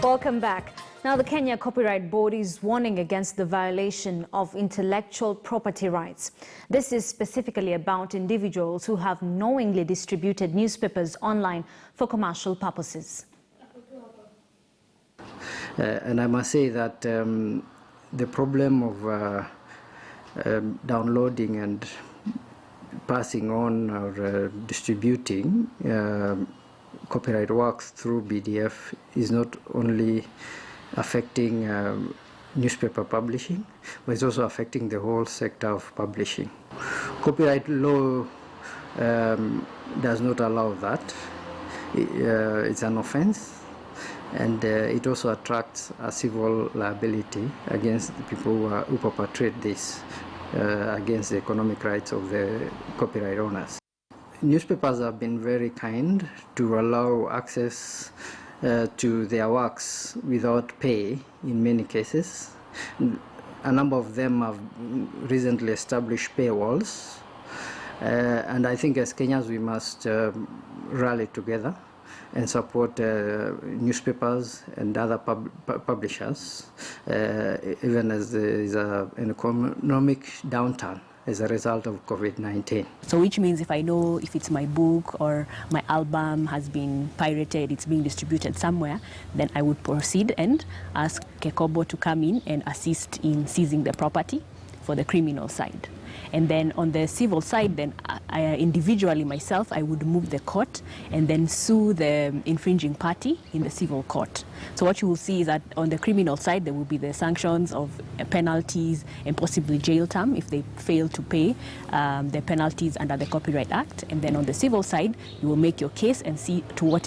Welcome back. Now, the Kenya Copyright Board is warning against the violation of intellectual property rights. This is specifically about individuals who have knowingly distributed newspapers online for commercial purposes. And I must say that the problem of downloading and passing on or distributing copyright works through BDF is not only affecting newspaper publishing, but it's also affecting the whole sector of publishing. Copyright law does not allow that. It's an offense, and it also attracts a civil liability against the people who perpetrate this against the economic rights of the copyright owners. Newspapers have been very kind to allow access to their works without pay in many cases. A number of them have recently established paywalls, and I think as Kenyans we must rally together and support newspapers and other publishers, even as there is an economic downturn as a result of COVID-19. So which means if I know if it's my book or my album has been pirated, it's being distributed somewhere, then I would proceed and ask Kekobo to come in and assist in seizing the property for the criminal side. And then on the civil side, then I individually myself, I would move the court and then sue the infringing party in the civil court. So what you will see is that on the criminal side, there will be the sanctions of penalties and possibly jail term if they fail to pay the penalties under the Copyright Act. And then on the civil side, you will make your case and see to what